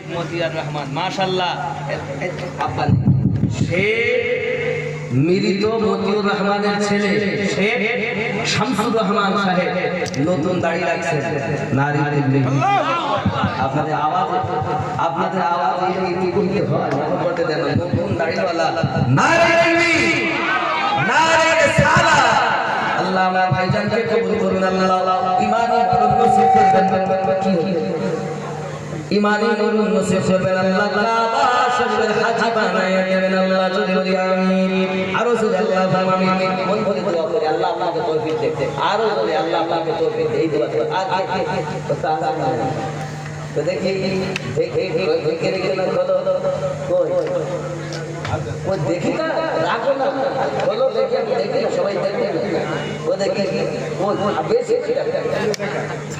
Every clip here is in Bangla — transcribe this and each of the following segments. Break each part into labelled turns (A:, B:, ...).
A: মতিয়ার রহমান মাশাআল্লাহ আব্বা সে মৃত মতিউর রহমানের ছেলে শেখ শামসুর রহমান সাহেব নতুন দাড়ি রাখছেন নারী আপনাদের আওয়াজ এই করতে হয় করতে দেন নতুন দাড়িওয়ালা নারী নারী সালা আল্লাহ আমার ভাইজানকে কবুল করুন আল্লাহ ঈমানি করুন নসিব করবেন কি ঈমানি করুন নসিব করবেন আল্লাহ কাবা শরীফের হাজী বানায় দেবেন আল্লাহ জোরে আমিন আরো জোরে আল্লাহ আমিন মন ভরে দোয়া করে আল্লাহ আপনাকে তৌফিক দেয় আরো জোরে আল্লাহ আপনাকে তৌফিক দেয় এই দোয়া আর তো দেখি দেখে রেখে না কই ও দেখি না রাখো না বলো দেখি দেখি সবাই দেখে ও দেখি ও বেশি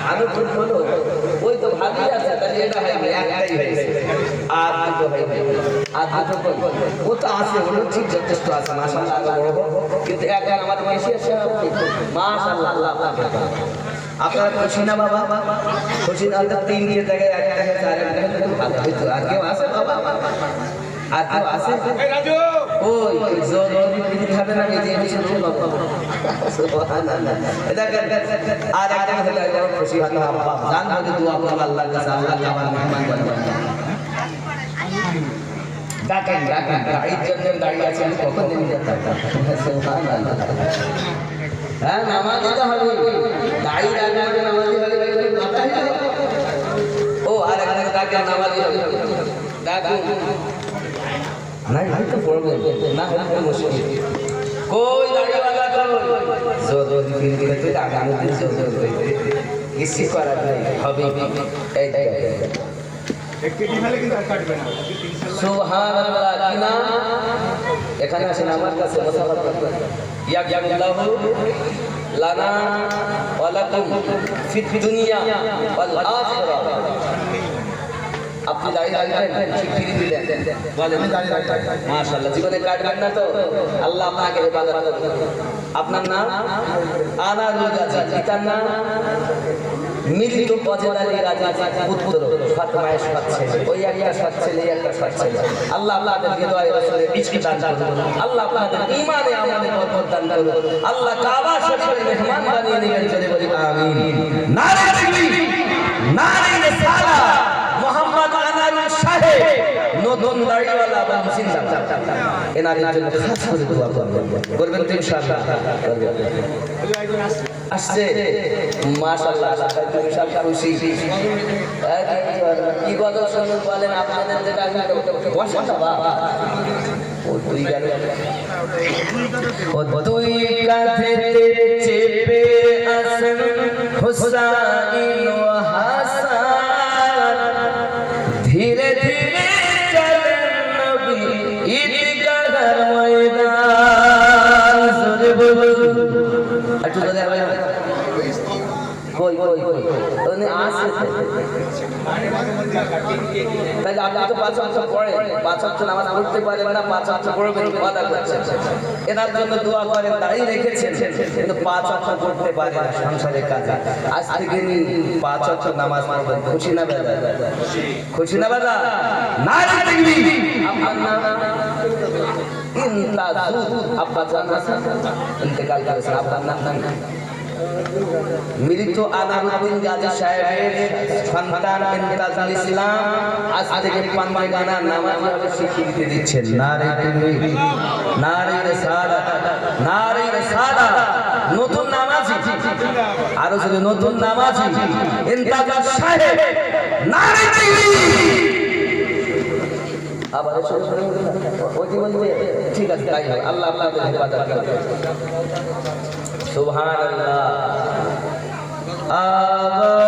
A: আরো খুব বলো ওই তো ভালোই আছে তাহলে এটা হয় একটাই হয়েছে আর দুটো হয় আর দুটো ও তো আছে ওটা ঠিক যথেষ্ট আছে মাশাআল্লাহ কিন্তু একটা আমাদের বেশি আছে মাশাআল্লাহ আল্লাহ আপনারা খুশি না বাবা খুশি না তো তিন দিয়ে জায়গায় এক টাকা চার টাকা ভালো হইতো আর কেউ আছে বাবা আর কেউ আছে ওই জোরি দিতে হবে না এই যে কিছু বাবা সুবহানাল্লাহ এটা আর একটা হলে আমার খুশি হতো বাবা জান বলে দোয়া করব আল্লাহর কাছে আল্লাহ আমার মেহমান বানাবেন ডাকেন গাড়ির জন্য দাঁড়িয়ে আছে আমি কখন দিন যেতাম সুবহানাল্লাহ হ্যাঁ নামাজ দিতে হবে দাঁড়িয়ে রাখবে নামাজি হবে মাথায় ও আর একটা ডাকে নামাজি হবে ডাকুন নাই আমি তো পড়বো না হলে মুশকিল কই দাঁড়িয়েওয়ালা কই জোর ফির দিলে তুই আগামী দিন জোর কিছু করার নেই হবে এই সুবহানাল্লাহ কি নাম এখানে আসেন আমার কাছে মুসাফা করতে ইয়াগফিরুল্লাহু লানা ওয়া লাকুম ফিদ দুনিয়া ওয়াল আখিরাহ আপনি দাঁড়িয়ে রাখবেন ফিরে দিলেন বলেন মাশাআল্লাহ জীবনে কাটবেন না তো আল্লাহ আপনাকে হেফাজত করবে আপনার নাম আনারুল গাজী পিতার নাম মৃত পজেদারি রাজা পুত্র ফাতেমায়ের সাত ছেলে ওই একটা সাত ছেলে একটা সাত ছেলে আল্লাহ আপনাদের হৃদয়ে রাসূলের ইশক দান করুন আল্লাহ আপনাদের ঈমানে আমলে বরকত দান করুন আল্লাহ কাবা শরীফের মেহমান বানিয়ে নেবেন চলে বলি আমিন নারে তাকবীর নারে রিসালাত মোহাম্মদ আনারুল সাহেব নতুন দাড়িওয়ালা বা মুসলিম এনাদের জন্য খাস করে দোয়া করবেন তো ইনশাআল্লাহ আসছে মাশাআল্লাহ তুমি সব খুশি কি কথা শুনুন বলেন আপনাদের যেটা বসা বাবা ও তুই গেল ও তুই কাঁধেতে চেপে আসেন হুসাইন ও হাসান ধীরে ধীরে চলেন নবী ঈদগাহর ময়দান জোরে বলুন একটু জোরে হবে কই উনি আসছে তাহলে আপনি তো পাঁচ ওয়াক্ত পড়ে পাঁচ ওয়াক্ত নামাজ পড়তে পারেন না পাঁচ ওয়াক্ত পড়বেন ওয়াদা করছেন এনার জন্য দোয়া করেন দাঁড়িয়ে রেখেছেন কিন্তু পাঁচ ওয়াক্ত পড়তে পারেন না সংসারের কাজে আজ থেকে পাঁচ ওয়াক্ত নামাজ পড়বেন খুশি না বাবা খুশি না বাবা নারে তাকবীর আপনার নাম ইন্তাজু আব্বা জানা ইন্তেকাল করেছেন আপনার নাম মৃত আনারুদ্দিন গাজী সাহেবের সন্তান ইন্তাজুল ইসলাম আজ থেকে পান্নাগানা নামাজে স্বীকৃতি দিচ্ছেন নারে তাকবীর নারে রিসালাত নারে রিসালাত নতুন নামাজি আরো যদি নতুন নামাজি ইন্তাজুল সাহেব নারে তাকবীর আবার ওই কি বলবে ঠিক আছে তাই হয় আল্লাহ আপনাদের হেফাজত করবে সুবহানাল্লাহ
B: আদা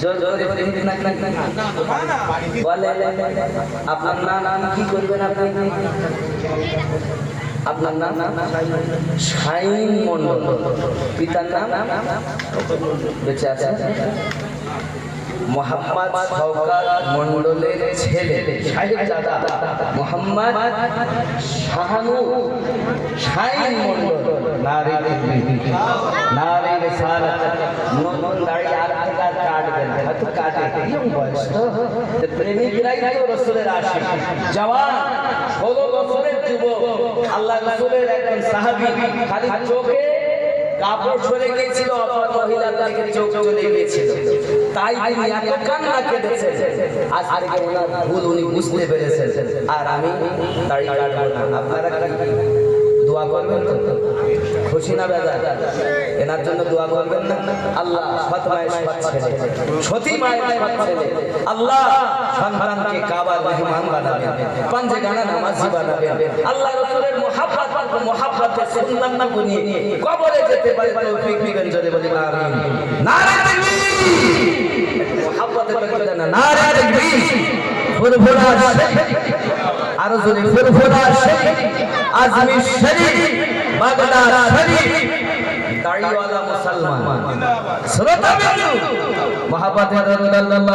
A: জোরে বলে বলে আপনার নাম কি করবেন আপনি? আপনার নাম শাইন মন্ডল, পিতার নাম বেঁচে আছে মোহাম্মদ শওকত মন্ডলের ছেলে সাহেবজাদা মোহাম্মদ শাহানুর শাইন মন্ডল। নারী নারী রিসালাত নতুন দাড়ি আর থেকে কাটবেন, হয়তো কাটে ইয়ং বয়স তো প্রেমিকরাই তো রাসূলের আশিক জওয়ান 16 বছরের যুবক। আল্লাহ রাসূলের একজন সাহাবী খালি চোখে কাপড় সরে গিয়েছিল, অপর মহিলাদেরকে চোখ চলে গিয়েছিল, তাই তিনি এত কান্না কেঁদেছেন। আজ থেকে ওনার ভুল উনি বুঝতে পেরেছেন। আর আমি দাড়ি কাটবো না। আপনারা দোয়া করবেন তো? খুশি না বেজার? এনার জন্য দোয়া করবেন না? আল্লাহ সৎ মায়ের সৎ ছেলে, সতী মায়ের সৎ ছেলে আল্লাহ সন্তানকে কাবার মেহমান বানাবেন, পাঞ্জে গানা নামাজি বানাবেন। আল্লাহ রাসূলের মুহাব্বতে সুন্নাত বনিয়ে কবরে যেতে পারে তৌফিক দিবেন। জোরে বলি আমিন। নারে তাকবীর। মুহাব্বতে বলতে না নারে তাকবীর। ফুরফুরা শরীফ আরো জোরে ফুরফুরা শরীফ, আজমি শরীফ, বাগদা শরীফ, দাড়িওয়ালা মুসলমান। শ্রোতা বিন্দু মুহাব্বতে রাসূলুল্লাহ